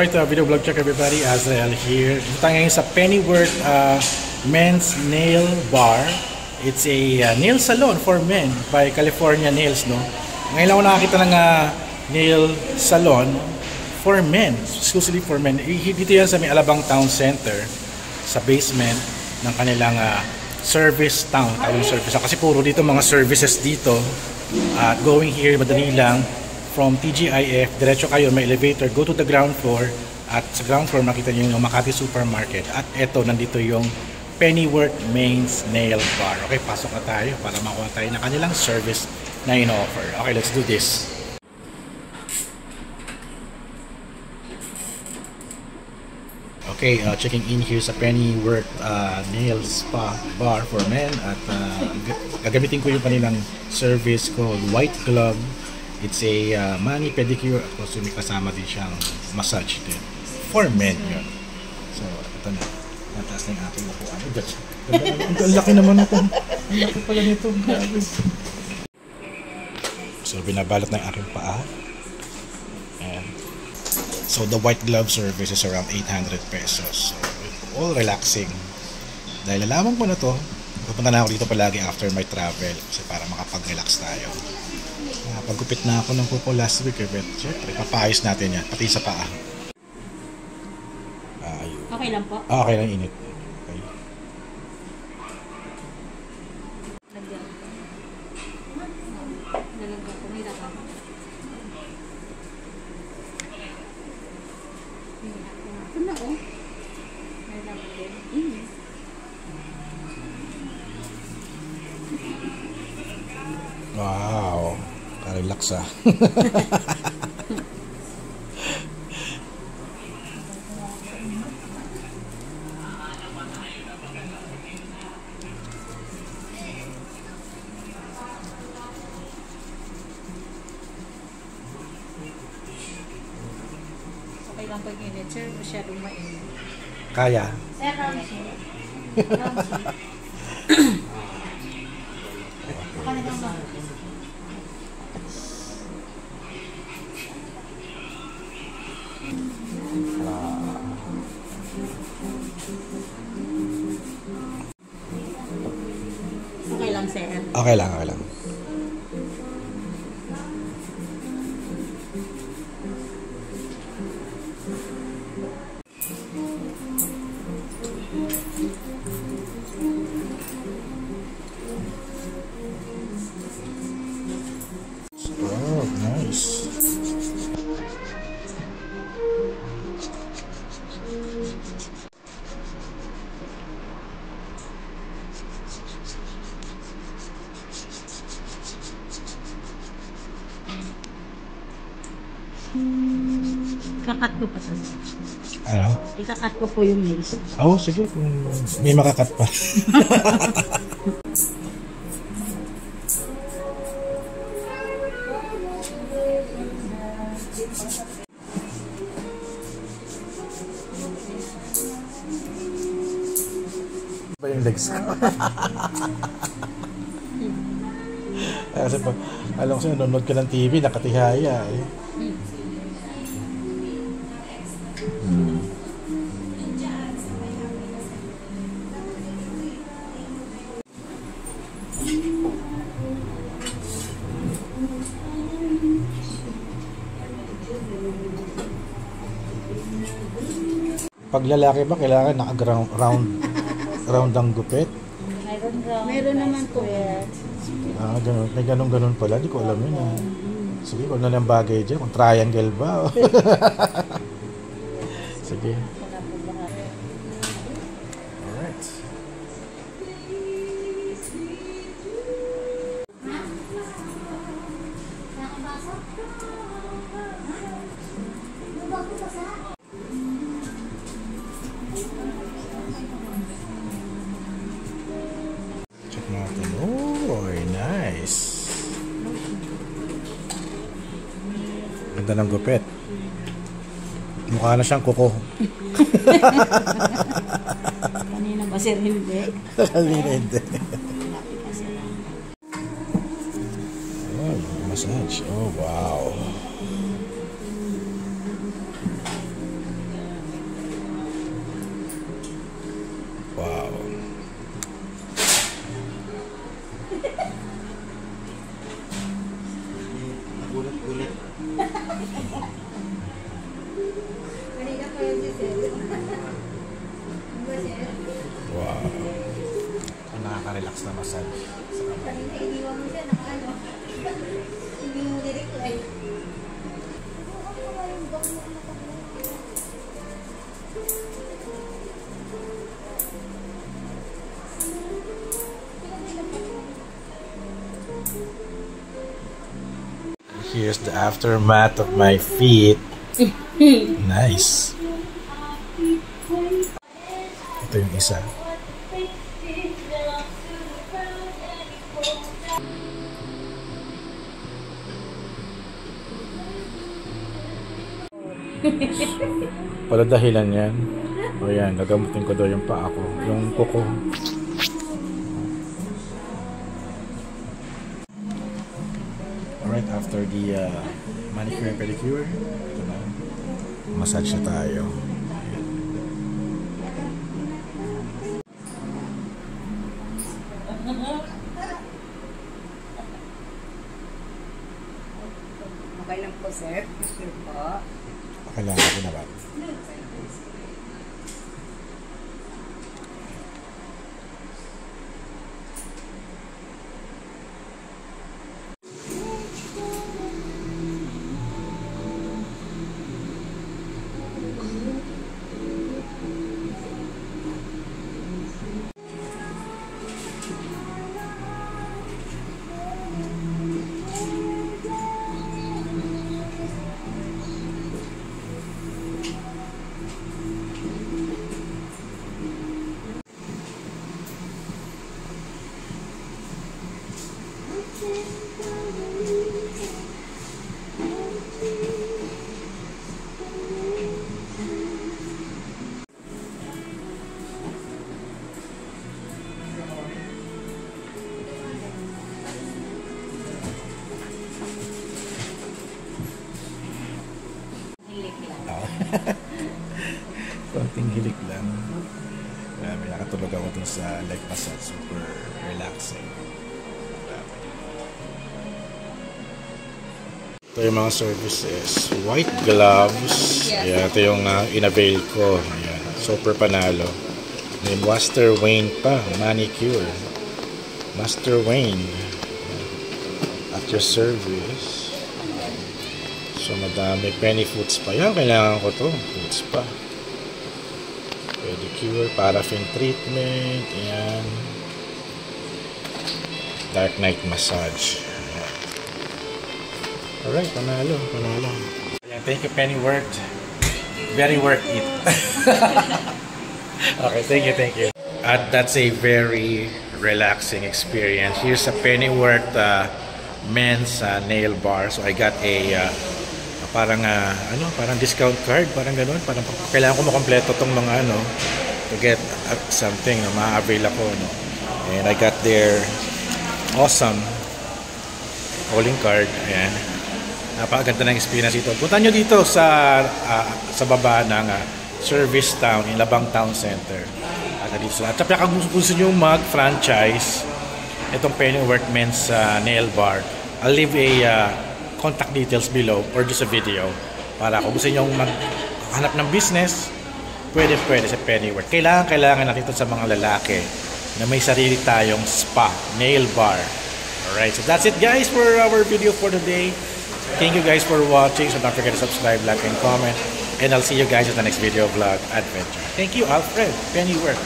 Alright, video vlog check everybody. Azrael here. Dito tayo ngayon sa Pennyworth Men's Nail Bar. It's a nail salon for men by California Nails, no? Ngayon lang ako nakakita ng nail salon for men, exclusively for men. Dito yan sa may Alabang Town Center, sa basement ng kanilang service town, tawag service. Kasi puro dito mga services dito. At going here, madali lang. From TGIF, diretso kayo, may elevator, go to the ground floor. At sa ground floor, makita nyo yung Makati Supermarket. At eto, nandito yung Pennyworth Men's Nail Bar. Okay, pasok na tayo para makuha tayo na kanilang service na in-offer. Okay, let's do this. Okay, checking in here sa Pennyworth Nail Spa Bar for Men. At gagamitin ko yung kanilang service called White Glove. It's a mani pedicure at also may kasama din siyang massage din for men yun. So ito na, mataas na yung aking upuan. Ang laki naman ito. Ang laki pala nito. So binabalot na yung aking paa. And so the white glove service is around 800 pesos. So all relaxing. Dahil nalaman ko na to, pupunta na ako dito palagi after my travel kasi para makapag-relax tayo. Pagkupit na ako ng kuko last week, but syempre, papayos natin yan, pati sa paa. Okay lang po? Okay lang, init. Okay. Nalagyan ko, may lakang. Ito na oh. May lakang din. Wow, relax ah. Okay lang pag init, sir. Masyadong mainit. Kaya? Sir, round sir. Baka na lang. Okay lang, sir. Okay lang, okay lang. Oh, nice. Kakat ko pa sa. Ano? Ikakat ko po yung nails. Oh, sige. May makakat pa. Ba yung legs ko? Kasi pa, alam ko sa'yo, nanonood ka ng TV, nakatihaya eh. Pag lalaki ba, kailangan naka-round ang gupit? Meron naman po. Ganun. May ganun pala. Di ko alam yun. Sige, kung ano lang bagay dyan. Kung triangle ba? Sige. Alright. Check natin. Oh, nice. Ganda ng gupit. Mukha na siyang kuko. Kanina ba sir hindi? Kanina hindi. Oh, massage. Oh, wow. Nakaka-relax na massage sa kamay. Kanina iniwan mo siya, naka-ano. Hindi mo ni-reply. Here's the aftermath of my feet. Nice. Ito yung isa. Pala dahilan yan. O yan, gagamutin ko daw yung paa ko. Yung kuko. Alright, after the manicure and pedicure, ito na. Massage na tayo. Okay lang po, sir. Sure po. Okay lang, ako na ba? Konting hilik lang. Grabe, nakatulog ako dun sa leg massage. Super relaxing. Grabe. Ito yung mga services. White gloves. Ayan, ito yung in-avail ko. Ayan, super panalo. May Master Wayne pa. Manicure. Master Wayne. At your service. So madami. Penny Foods pa. Yan, kailangan ko to. Foods pa. Pedicure, paraffin treatment. Ayan. Dark night massage. Ayan. Alright, panalo. Panalo. Ayan, thank you, Pennyworth. Very worth it. Okay, thank you, thank you. At that's a very relaxing experience. Here's a Pennyworth men's nail bar. So I got a parang parang discount card, parang ganoon, parang kailangan ko makompleto tong mga to get something na ma-avail ako, And I got their awesome calling card. Ayan. Napakaganda ng experience ito. Punta nyo dito sa baba ng Service Town in Labang Town Center. At saka kung gusto nyo mag-franchise itong Pennyworth men's nail bar, I'll leave a contact details below or just a video para kung gusto nyo maghanap ng business, pwede sa Pennyworth. Kailangan natin ito sa mga lalaki na may sarili tayong spa, nail bar. Alright, so that's it guys for our video for today. Thank you guys for watching. So don't forget to subscribe, like, and comment. And I'll see you guys in the next video vlog adventure. Thank you, Alfred Pennyworth.